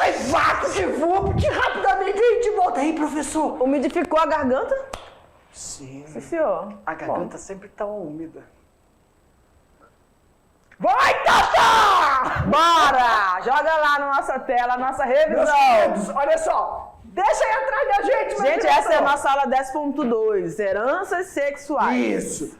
Mas VaptVupt, rapidamente a gente volta. Aí, professor. Umidificou a garganta? Sim. Sim, senhor. A garganta sempre tá úmida. Vai, Tata! Bora! Joga lá na nossa tela, a nossa revisão. Meus queridos, olha só. Deixa aí atrás da gente, meu Gente, essa é a nossa aula 10.2, heranças sexuais. Isso.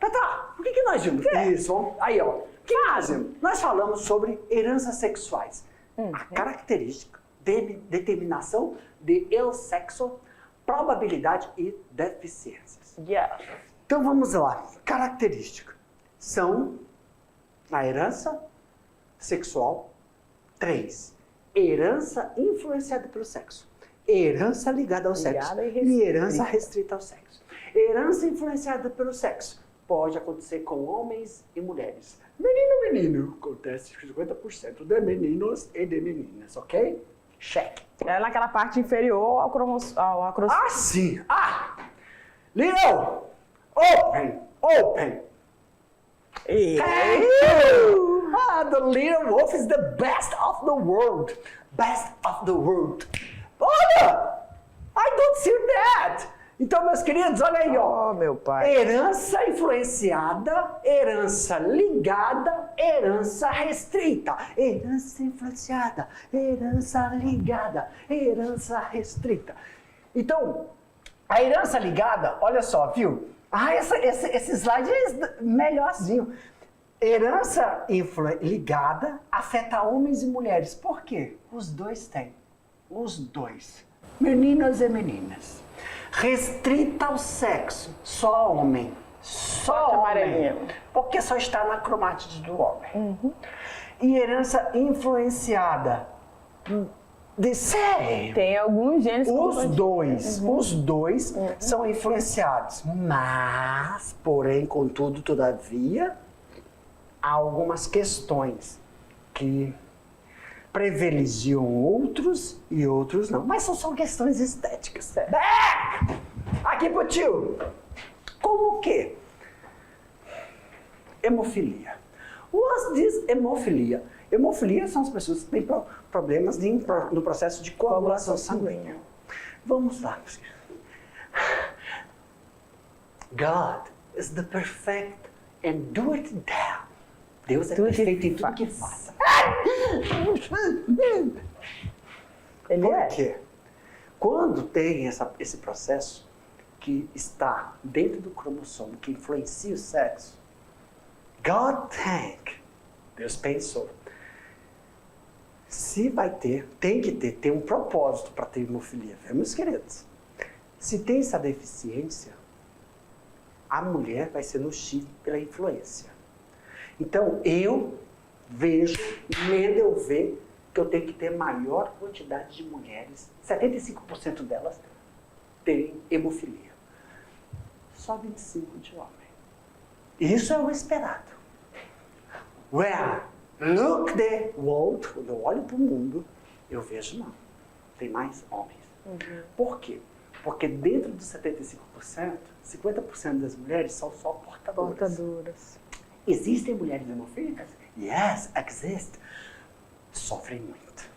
Tata, o que nós vimos? Isso, aí, ó. O que nós vimos? Nós falamos sobre heranças sexuais. A característica, determinação de el sexo, probabilidade e deficiências. Yeah. Então vamos lá. Característica. São, na herança sexual, 3. Herança influenciada pelo sexo. Herança ligada ao sexo. E herança restrita ao sexo. Herança influenciada pelo sexo. Pode acontecer com homens e mulheres. Menino, acontece 50% de meninos e de meninas, ok? Check. É naquela parte inferior ao cromossomo. Ah, sim! Leo! Open! Thank you! The little wolf is the best of the world. Best of the world. Olha! I don't see that! Então, meus queridos, olha aí, ó. Oh, meu pai. Herança influenciada, herança ligada, herança restrita. Herança influenciada, herança ligada, herança restrita. Então, a herança ligada, olha só, viu? Esse slide é melhorzinho. Herança ligada afeta homens e mulheres. Por quê? Os dois têm. Os dois. Meninas e meninas. Restrita ao sexo. Só homem. Só homem. Porque só está na cromática do homem. E herança influenciada. Tem alguns genes. Os dois são influenciados. Mas, porém, contudo, todavia, há algumas questões que privilegiam outros e outros não. Mas são só questões estéticas. Aqui pro tio. Como que? Hemofilia. What is hemofilia? Hemofilia são as pessoas que têm problemas no processo de coagulação sanguínea. Vamos lá. God is the perfect and do it down. Deus é perfeito em tudo que faz. Por quê? Quando tem esse processo que está dentro do cromossomo, que influencia o sexo, Deus pensou, se vai ter, tem que ter um propósito para ter hemofilia, viu, meus queridos? Se tem essa deficiência, a mulher vai ser no X pela influência. Então, eu vejo, Mendel vê, que eu tenho que ter maior quantidade de mulheres, 75% delas têm hemofilia. Só 25% de homem. Isso é o esperado. Look the world, quando eu olho para o mundo, eu vejo não. Tem mais homens. Por quê? Porque dentro dos 75%, 50% das mulheres são só portadoras. Existem mulheres hemofílicas? Yes, exist. Sofrem muito.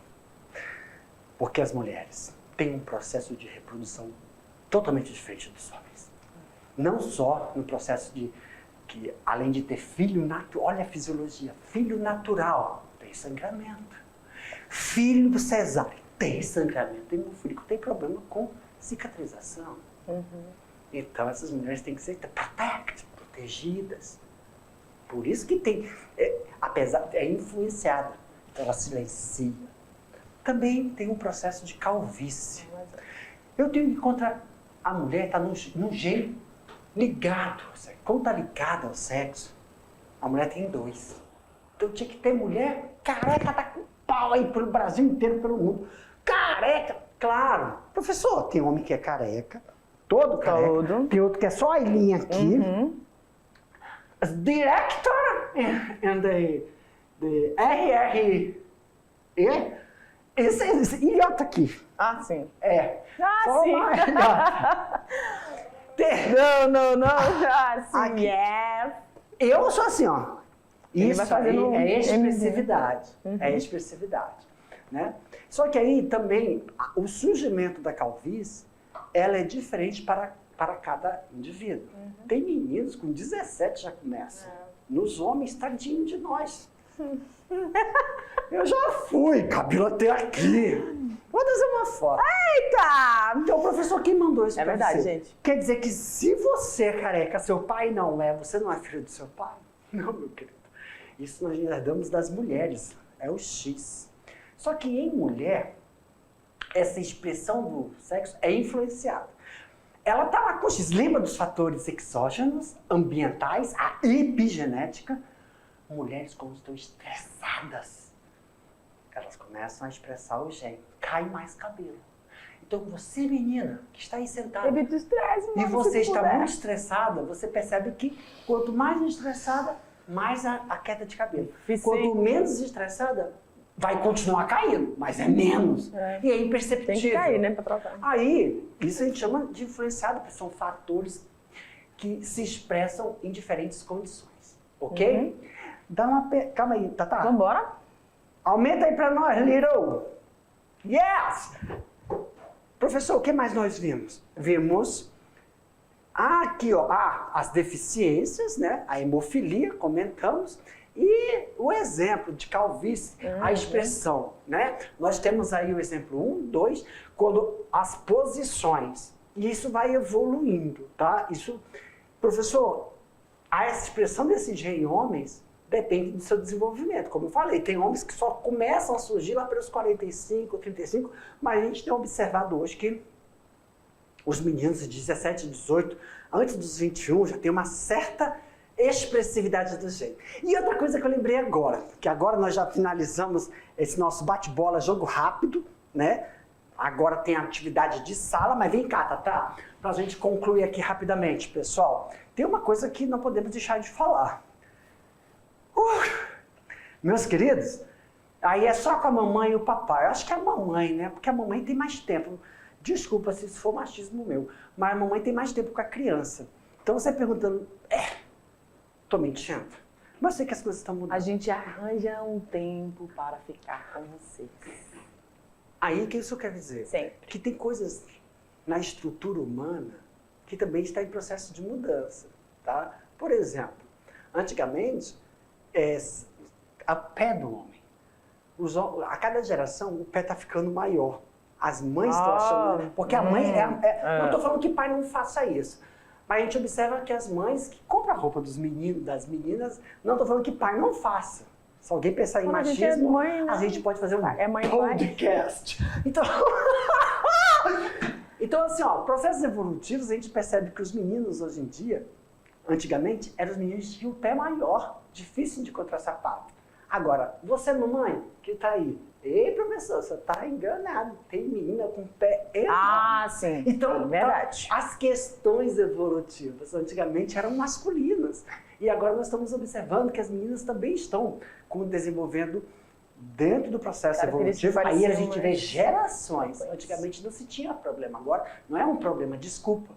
Porque as mulheres têm um processo de reprodução totalmente diferente dos homens. Não só no processo de que, além de ter filho natural, olha a fisiologia, filho natural, tem sangramento. Filho cesáreo, tem sangramento hemofílico, tem problema com cicatrização. Então essas mulheres têm que ser protegidas. Por isso que tem, apesar é influenciada, então ela silencia. Também tem um processo de calvície. Eu tenho que encontrar a mulher está num gene ligado. Como está ligada ao sexo, a mulher tem 2. Então tinha que ter mulher careca, tá com pau aí pelo Brasil inteiro, pelo mundo. Careca, claro. Professor, tem homem que é careca, todo careca. Tem outro que é só a ilhinha aqui. As director and the RRE. Esse idiota aqui. Ah, sim. Sim. Não. Assim, Eu sou assim, ó. Ele Isso vai aí fazendo é expressividade. É expressividade. né? Só que aí também, o surgimento da calvície, ela é diferente para cada indivíduo. Tem meninos com 17 já começam. Nos homens, tadinho de nós. Eu já fui, cabelo até aqui. Vou fazer uma foto. Eita! Então, professor, quem mandou isso pra verdade, você? gente. Quer dizer que se você é careca, seu pai não é, você não é filho do seu pai? Não, meu querido. Isso nós herdamos das mulheres. É o X. Só que em mulher, essa expressão do sexo é influenciada. Ela está lá com X. Lembra dos fatores exógenos, ambientais, a epigenética? Mulheres, quando estão estressadas, elas começam a expressar o gene. Cai mais cabelo. Então você, menina, que está aí sentada, Evita o estresse, e você está muito estressada, você percebe que quanto mais estressada, mais a queda de cabelo. Quanto menos estressada, vai continuar caindo, mas é menos. E é imperceptível. Tem que cair, né, para trocar. Aí, isso a gente chama de influenciado, porque são fatores que se expressam em diferentes condições, ok? Dá uma... Calma aí, Tatá. Vambora? Aumenta aí pra nós, Little. Yes! Professor, o que mais nós vimos? Vimos aqui, ó, as deficiências, né? A hemofilia, comentamos. E o exemplo de calvície, a expressão, né? Nós temos aí o exemplo 1, 2, quando as posições, e isso vai evoluindo, tá? Isso, professor, a expressão desse gene em homens depende do seu desenvolvimento. Como eu falei, tem homens que só começam a surgir lá pelos 45, 35, mas a gente tem observado hoje que os meninos de 17, 18, antes dos 21, já tem uma certa expressividade do gene. E outra coisa que eu lembrei agora, que agora nós já finalizamos esse nosso bate-bola, jogo rápido, né? Agora tem atividade de sala, mas vem cá, Tatá, pra gente concluir aqui rapidamente, pessoal. Tem uma coisa que não podemos deixar de falar. Meus queridos, aí é só com a mamãe e o papai. Eu acho que é a mamãe, né? Porque a mamãe tem mais tempo. Desculpa se isso for machismo meu, mas a mamãe tem mais tempo com a criança. Então você perguntando, tô mentindo? Mas eu sei que as coisas estão mudando. A gente arranja um tempo para ficar com vocês. Aí, o que isso quer dizer? Sempre. Que tem coisas na estrutura humana que também está em processo de mudança, tá? Por exemplo, antigamente, a pé do homem. A cada geração, o pé está ficando maior. As mães estão achando... Porque a mãe... Não estou falando que pai não faça isso. Mas a gente observa que as mães que compram a roupa dos meninos, das meninas, não estou falando que pai não faça. Se alguém pensar em machismo, a gente pode fazer um podcast. Então, assim, ó, processos evolutivos, a gente percebe que os meninos hoje em dia, antigamente, eram os meninos que tinham o pé maior, difícil de encontrar sapato. Agora, você, mamãe, que tá aí, ei, professor, você tá enganado, tem menina com pé enorme. Ah, sim, então, verdade. As questões evolutivas antigamente eram masculinas. E agora nós estamos observando que as meninas também estão desenvolvendo dentro do processo evolutivo. Aí a gente vê gerações. Antigamente não se tinha problema. Agora não é um problema, desculpa.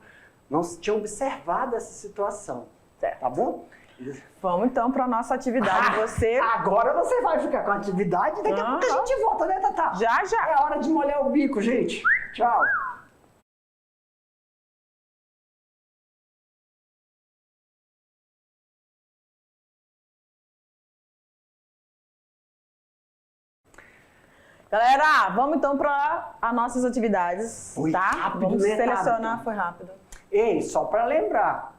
Não se tinha observado essa situação. Certo. Tá bom? Vamos então para a nossa atividade. Agora você vai ficar com a atividade. Daqui a pouco a gente volta, né, Tatá? Já. É hora de molhar o bico, gente. Tchau. Galera, vamos então para as nossas atividades, Foi tá? rápido, Vamos né, selecionar, Tabata? foi rápido. Ei, só para lembrar,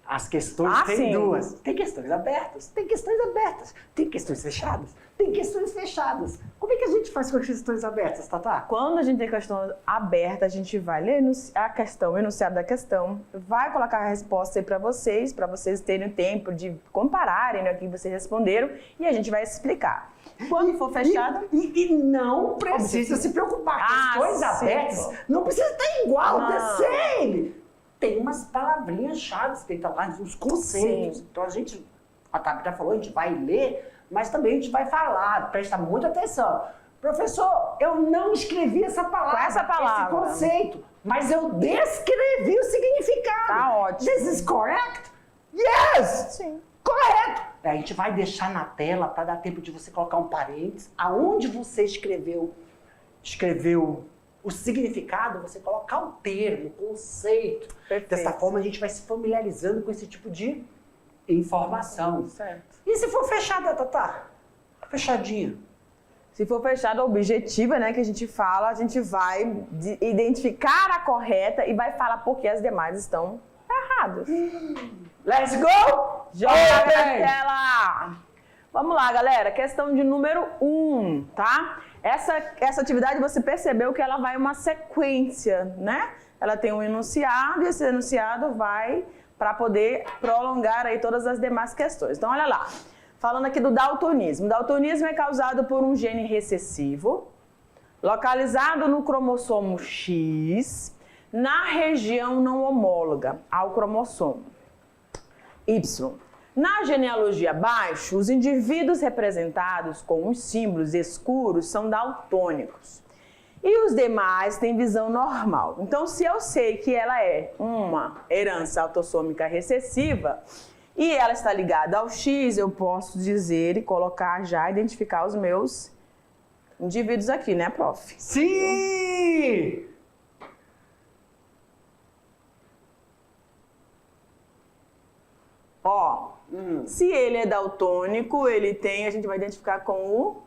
as questões tem sim. duas. Tem questões abertas, tem questões abertas, tem questões fechadas, tem questões fechadas. Como é que a gente faz com as questões abertas, Tatá? Quando a gente tem questão aberta, a gente vai ler a questão, o enunciado da questão, vai colocar a resposta aí para vocês terem o tempo de compararem, né, o que vocês responderam, e a gente vai explicar. Quando for fechado... E não precisa se preocupar. Questões abertas não precisa estar igual, the same. Tem umas palavrinhas chaves que tem que estar lá, uns conceitos. Então a Tabita falou, a gente vai ler, mas também a gente vai falar, presta muita atenção. Professor, eu não escrevi essa palavra, esse conceito, mas eu descrevi o significado. Tá ótimo. This is correct? Yes! Sim. Correto! A gente vai deixar na tela para dar tempo de você colocar um parênteses. Aonde você escreveu o significado, você colocar o termo, o conceito. Perfeito. Dessa forma a gente vai se familiarizando com esse tipo de informação. Certo. E se for fechada, Tatá? Fechadinha. Se for fechada, objetiva, né, que a gente fala, a gente vai identificar a correta e vai falar por que as demais estão erradas. Let's go! Joga na tela! Vamos lá, galera. Questão de número 1, tá? Essa atividade você percebeu que ela vai uma sequência, né? Ela tem um enunciado e esse enunciado vai para poder prolongar aí todas as demais questões. Então, olha lá. Falando aqui do daltonismo. O daltonismo é causado por um gene recessivo, localizado no cromossomo X, na região não homóloga ao cromossomo Y. Na genealogia abaixo, os indivíduos representados com os símbolos escuros são daltônicos. E os demais têm visão normal. Então, se eu sei que ela é uma herança autossômica recessiva, e ela está ligada ao X, eu posso dizer e colocar já, identificar os meus indivíduos aqui, né, prof? Sim! Ó, se ele é daltônico, ele tem, a gente vai identificar com o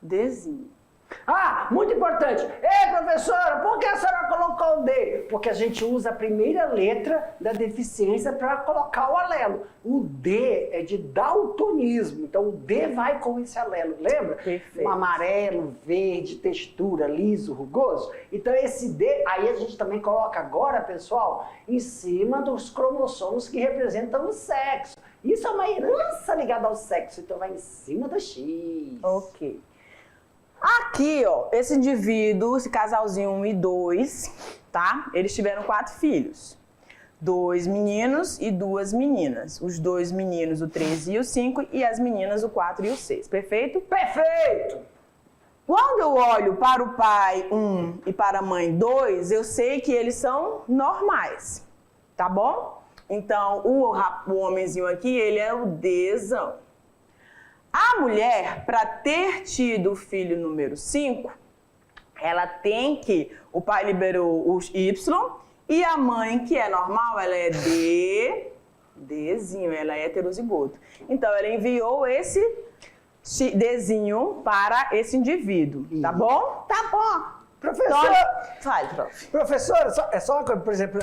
Dzinho. Ah, muito importante. Ei, professora, por que a senhora colocou o D? Porque a gente usa a primeira letra da deficiência para colocar o alelo. O D é de daltonismo, então o D vai com esse alelo, lembra? Perfeito. Um amarelo, verde, textura, liso, rugoso. Então esse D, aí a gente também coloca agora, pessoal, em cima dos cromossomos que representam o sexo. Isso é uma herança ligada ao sexo, então vai em cima do X. Ok. Aqui, ó, esse indivíduo, esse casalzinho 1 e 2, tá? Eles tiveram 4 filhos. 2 meninos e 2 meninas. Os 2 meninos, o 13 e o 5, e as meninas, o 4 e o 6. Perfeito? Perfeito! Quando eu olho para o pai 1 e para a mãe 2, eu sei que eles são normais, tá bom? Então, o homenzinho aqui, ele é o Dzão. A mulher, para ter tido o filho número 5, ela tem que, o pai liberou os Y, e a mãe, que é normal, ela é Dzinho, ela é heterozigoto. Então, ela enviou esse Dzinho para esse indivíduo, tá bom? Tá bom. Professora, Então, fale, prof. professora, é só uma coisa, por exemplo,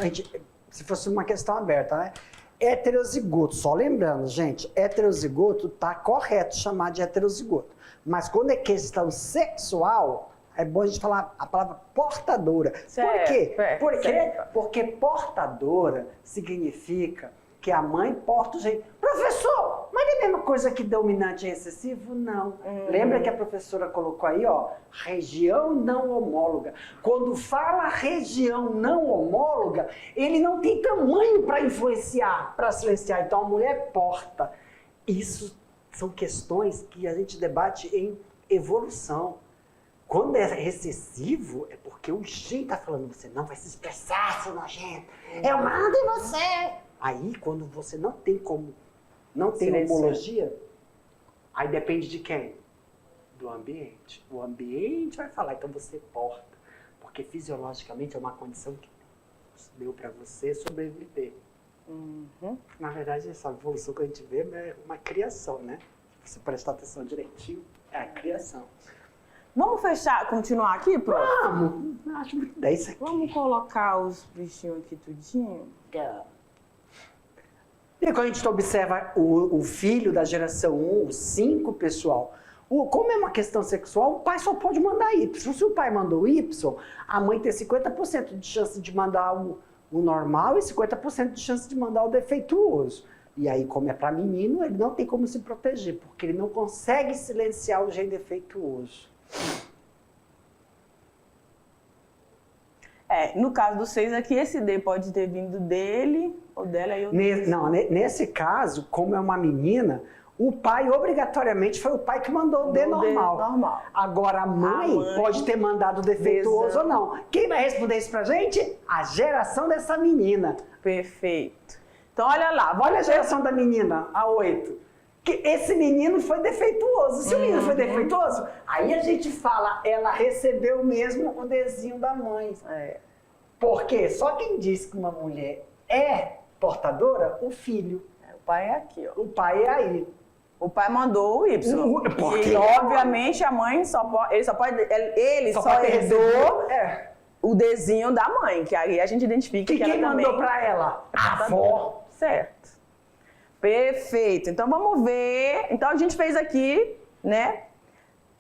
se fosse uma questão aberta, né? Heterozigoto, só lembrando, gente, heterozigoto tá correto chamar de heterozigoto. Mas quando é questão sexual, é bom a gente falar a palavra portadora. Certo, Por quê? certo. Porque portadora significa que a mãe porta o jeito. Professor, mas é a mesma coisa que dominante e excessivo? Não. Lembra que a professora colocou aí, ó, região não homóloga. Quando fala região não homóloga, ele não tem tamanho para influenciar, para silenciar. Então a mulher porta. Isso são questões que a gente debate em evolução. Quando é recessivo, é porque o X está falando, você não vai se expressar, seu nojento. Eu mando em você. Aí, quando você não tem como, não tem homologia, aí depende de quem? Do ambiente. O ambiente vai falar, então você porta. Porque fisiologicamente é uma condição que deu para você sobreviver. Na verdade, essa evolução que a gente vê é uma criação, né? Se você prestar atenção direitinho, é a criação. Vamos fechar, continuar aqui, prof? Vamos! Acho muito 10 isso aqui. Vamos colocar os bichinhos aqui tudinho? E quando a gente observa o filho da geração 1, o 5, pessoal, como é uma questão sexual, o pai só pode mandar Y. Se o pai mandou Y, a mãe tem 50% de chance de mandar o normal e 50% de chance de mandar o defeituoso. E aí, como é para menino, ele não tem como se proteger, porque ele não consegue silenciar o gene defeituoso. No caso do 6 aqui, esse D pode ter vindo dele ou dela. Nesse caso, como é uma menina, o pai obrigatoriamente foi o pai que mandou o D normal. Agora a mãe pode ter mandado o defeituoso ou não. Quem vai responder isso pra gente? A geração dessa menina. Perfeito. Então, olha lá. Olha a geração da menina, a 8. Que esse menino foi defeituoso. Se o menino foi defeituoso, aí a gente fala, ela recebeu mesmo o desenho da mãe. Porque só quem diz que uma mulher é portadora, o filho. O pai é aqui, ó. O pai é aí. O pai mandou o Y. Porque e, obviamente, a mãe ele só herdou o desenho da mãe, que aí a gente identifica que ela quem também... mandou pra ela? A avó. Certo. Perfeito. Então, vamos ver. Então, a gente fez aqui, né?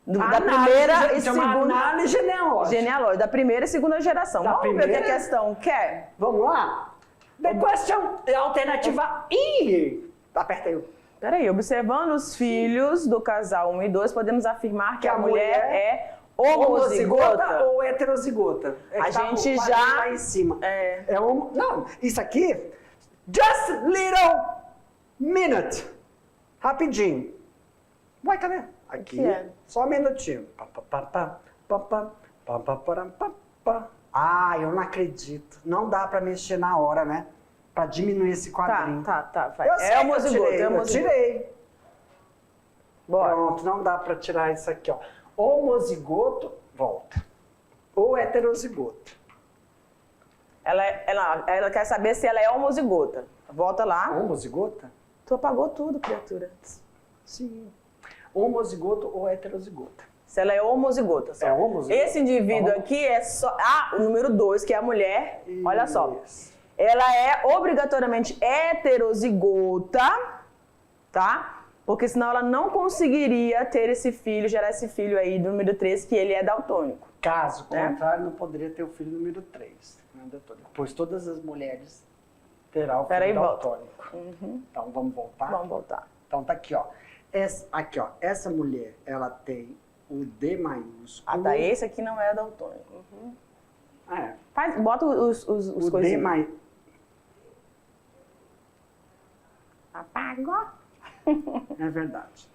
Da primeira e segunda... análise genealógica. Da primeira e segunda geração. Vamos ver o que a questão quer? Vamos lá? The question é a alternativa I. Aperta aí. Peraí, observando os filhos do casal 1 e 2, podemos afirmar que a mulher é homozigota ou heterozigota. A gente já... lá em cima. Não, isso aqui... Just little minute. Rapidinho. Ué, cadê? Aqui. Só um minutinho. Ah, eu não acredito. Não dá pra mexer na hora, né? Pra diminuir esse quadrinho. Tá. É homozigota. Eu tirei. Bora. Pronto, não dá pra tirar isso aqui, ó. Homozigoto, volta. Ou heterozigoto. Ela quer saber se ela é homozigota. Volta lá. Homozigota? Tu apagou tudo, criatura. Sim. Homozigoto ou heterozigota? Se ela é homozigota. Só. É homozigota. Esse indivíduo aqui é só... o número 2, que é a mulher. Isso. Olha só. Ela é obrigatoriamente heterozigota, tá? Porque senão ela não conseguiria ter esse filho, gerar esse filho aí do número 3, que ele é daltônico. Caso contrário, não poderia ter o filho número 3. Pois todas as mulheres terão o filho daltônico. Então, vamos voltar? Vamos voltar. Então, tá aqui, ó. Essa mulher, ela tem o D maiúsculo. Tá. Esse aqui não é daltônico. Bota os o coisinhos. D maiúsculo. Apagou? É verdade.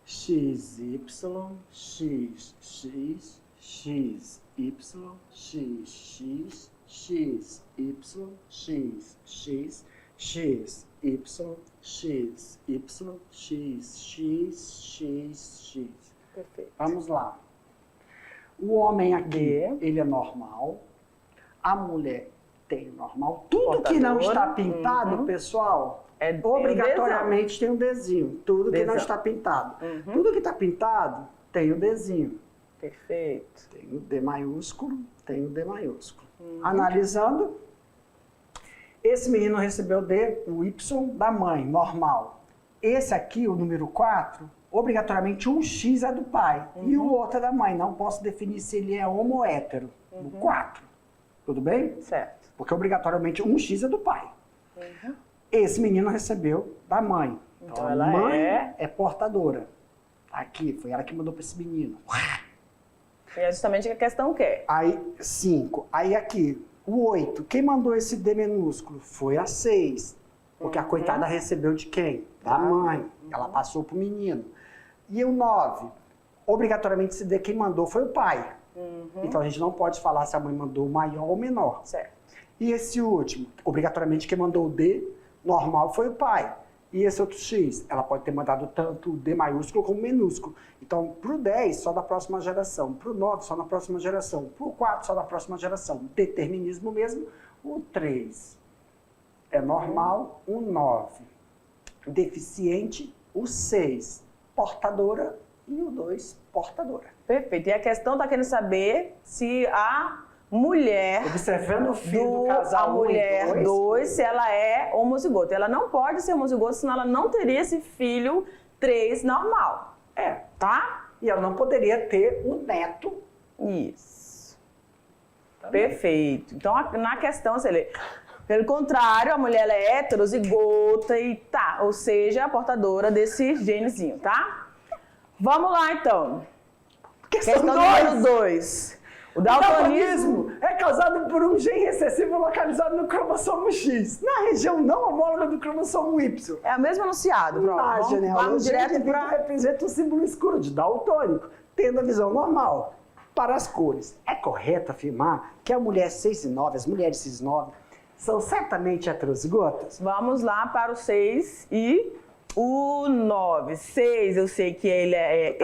X, Y, X, X, X, Y, X, X, X, Y, X, X, X, Y, X, Y, X, X, X, X. Perfeito. Vamos lá. O homem aqui, ele é normal. A mulher tem normal. Tudo que não está pintado, pessoal, obrigatoriamente tem um desenho. Tudo que não está pintado. Tudo que está pintado tem o desenho. Perfeito. Tem o D maiúsculo, tem o D maiúsculo. Analisando, esse menino recebeu o Y da mãe, normal. Esse aqui, o número 4, obrigatoriamente um X é do pai e o outro é da mãe. Não posso definir se ele é homo ou hétero. O 4. Tudo bem? Certo. Porque obrigatoriamente um X é do pai. Esse menino recebeu da mãe. Então, a mãe é portadora. Aqui, foi ela que mandou para esse menino. E é justamente o que a questão quer. Aí, 5. Aí aqui, o 8. Quem mandou esse D minúsculo? Foi a 6. Porque a coitada recebeu de quem? Da mãe. Ela passou pro menino. E o 9. Obrigatoriamente esse D quem mandou foi o pai. Então a gente não pode falar se a mãe mandou maior ou menor. Certo. E esse último, obrigatoriamente quem mandou o D normal foi o pai. E esse outro X, ela pode ter mandado tanto o D maiúsculo como minúsculo. Então, pro 10, só da próxima geração. Pro 9, só na próxima geração. Pro 4, só da próxima geração. Determinismo mesmo. O 3 é normal. O 9, deficiente. O 6, portadora. E o 2, portadora. Perfeito. E a questão está querendo saber se a mulher... Observando o filho do casal a mulher 2, se ela é homozigota. Ela não pode ser homozigota, senão ela não teria esse filho 3 normal. Tá? E ela não poderia ter o neto. Isso. Também. Perfeito. Então, na questão, você lê... Pelo contrário, a mulher é heterozigota e tá, ou seja, a portadora desse genezinho, tá? Vamos lá, então. Questão número 2. O daltonismo é causado por um gene recessivo localizado no cromossomo X, na região não homóloga do cromossomo Y. É o mesmo enunciado. Vamos direto para... representa um símbolo escuro de daltônico, tendo a visão normal. Para as cores, é correto afirmar que a mulher 6 e 9, as mulheres 6 e 9, são certamente heterozigotas? Vamos lá para o 6 e o 9. 6, eu sei que ele é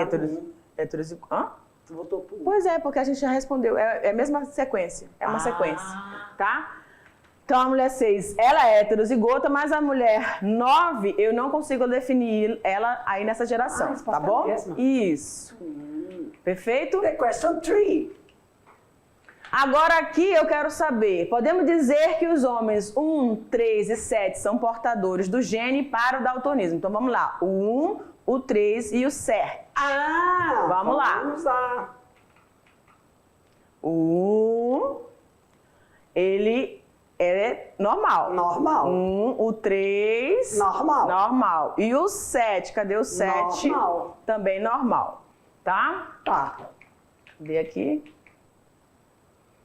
heterozigoto. Hã? Tu votou por 1. Pois é, porque a gente já respondeu. É a mesma sequência. É uma sequência, tá? Então, a mulher 6, ela é heterozigota, mas a mulher 9, eu não consigo definir ela aí nessa geração, tá bom? Isso. Perfeito? The question 3. Agora aqui eu quero saber, podemos dizer que os homens 1, 3 e 7 são portadores do gene para o daltonismo. Então vamos lá, o 1, o 3 e o 7. Vamos lá. Vamos lá. O 1, ele é normal. Normal. 1, o 3... Normal. Normal. E o 7, cadê o 7? Normal. Também normal, tá? Tá. Cadê aqui?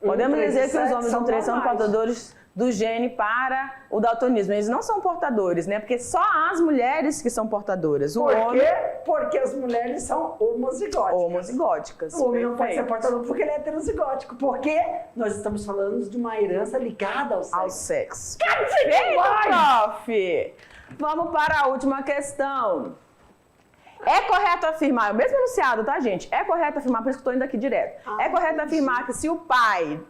Podemos dizer que os homens 1, 3 são portadores do gene para o daltonismo. Eles não são portadores, né? Porque só as mulheres que são portadoras. Por quê? Porque as mulheres são homozigóticas. Homozigóticas. O homem não pode ser Perfeito. portador porque ele é heterozigótico. Porque nós estamos falando de uma herança ligada ao sexo. Ao sexo. Perfeito, prof! Vamos para a última questão. É correto afirmar, é o mesmo enunciado, tá, gente? É correto afirmar, por isso que eu tô indo aqui direto. É correto afirmar que se o pai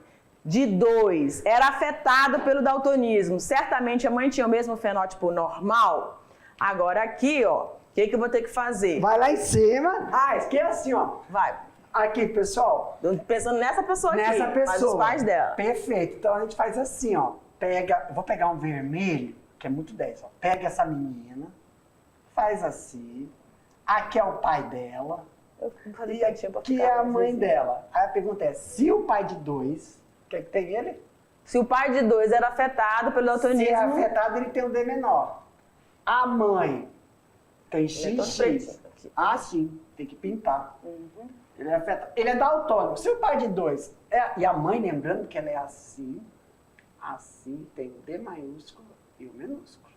de 2 era afetado pelo daltonismo, certamente a mãe tinha o mesmo fenótipo normal? Agora aqui, ó, o que eu vou ter que fazer? Vai lá em cima. Isso aqui é assim, ó. Vai. Aqui, pessoal. Pensando nessa pessoa aqui, Nessa pessoa. mas os pais dela. Perfeito. Então a gente faz assim, ó. Eu vou pegar um vermelho, que é muito 10, ó. Pega essa menina, faz assim. Aqui é o pai dela. E aqui é a mãe dela. Aí a pergunta é, se o pai de 2, o que é que tem ele? Se o pai de 2 era afetado pelo daltonismo... Se é afetado, ele tem um D menor. A mãe tem XX. Sim. Tem que pintar. Ele é afetado. Ele é daltônico. Se o pai de 2... E a mãe, lembrando que ela é assim, tem o D maiúsculo e o minúsculo.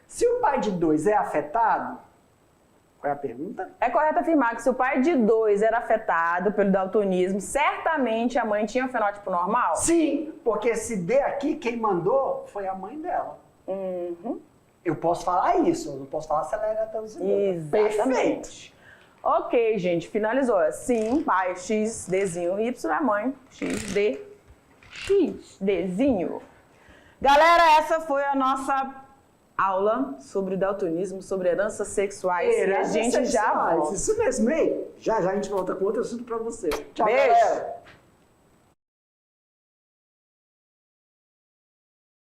Se o pai de 2 é afetado... Qual é a pergunta? É correto afirmar que se o pai de 2 era afetado pelo daltonismo, certamente a mãe tinha um fenótipo normal? Sim, porque esse D aqui, quem mandou foi a mãe dela. Eu posso falar isso, eu não posso falar se ela era heterozigota. Exatamente. Ok, gente, finalizou. Sim, pai X, Dzinho, Y, a mãe X, D, X, Dzinho. Galera, essa foi a nossa aula sobre o daltonismo, sobre heranças sexuais. E a gente já volta. Isso mesmo, hein? Já a gente volta com outro assunto pra você. Tchau, Beijo. galera.